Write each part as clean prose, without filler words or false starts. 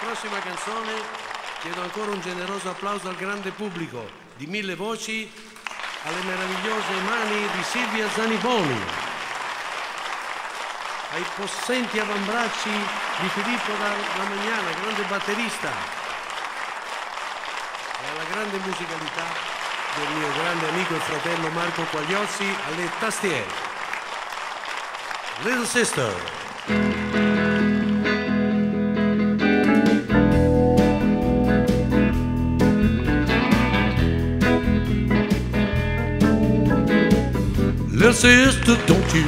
Prossima canzone chiedo ancora un generoso applauso al grande pubblico di MilleVoci, alle meravigliose mani di Silvia Zaniboni, ai possenti avambracci di Filippo Ramagnana, grande batterista, e alla grande musicalità del mio grande amico e fratello Marco Quagliozzi alle tastiere. Little Sister. Little sister, don't you?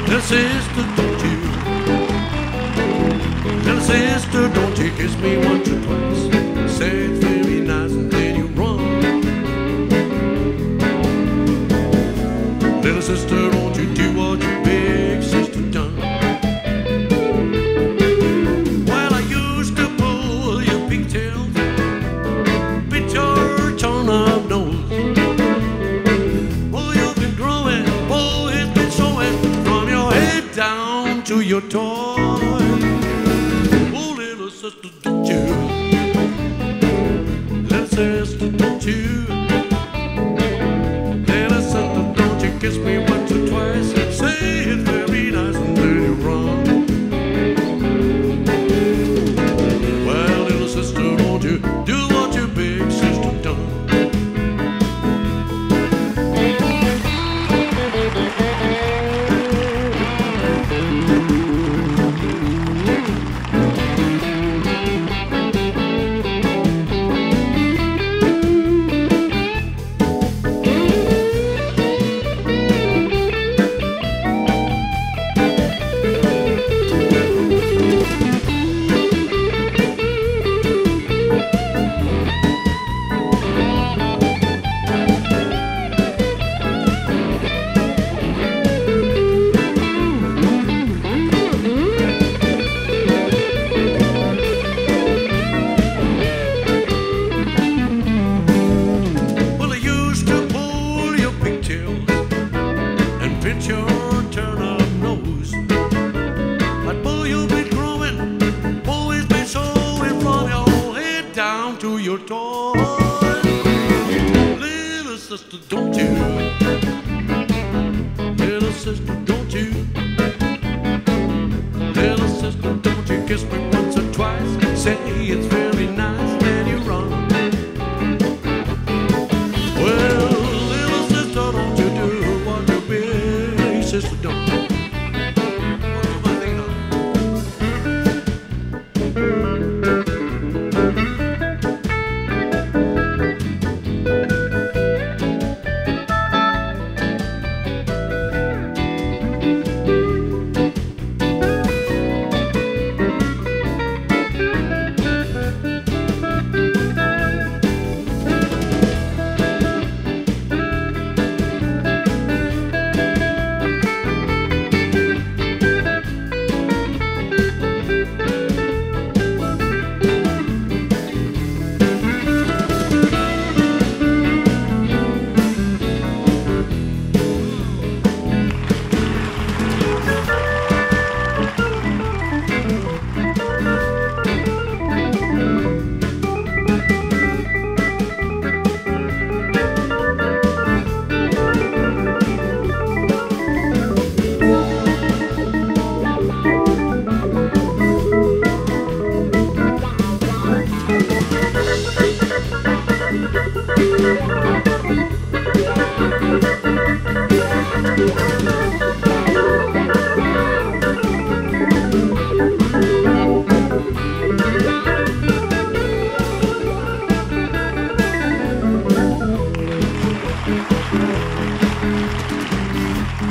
Little sister, don't you? Little sister, don't you kiss me once or twice? Say it very nice and then you run. Little sister, don't you do what your big sister done? Well, I used to pull your pigtails, bit your turn up nose. Down to your toy. Oh, little sister, don't you? Little sister, don't you? Little sister, don't you kiss me once or twice? Say it very nice and then you run. Well, little sister, don't you do what your big sister done?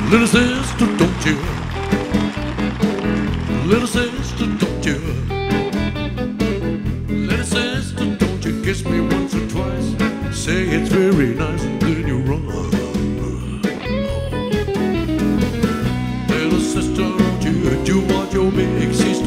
Little sister, don't you? Little sister, don't you? Little sister, don't you kiss me once or twice? Say it's very nice and then you run. Little sister, don't you do what your big sister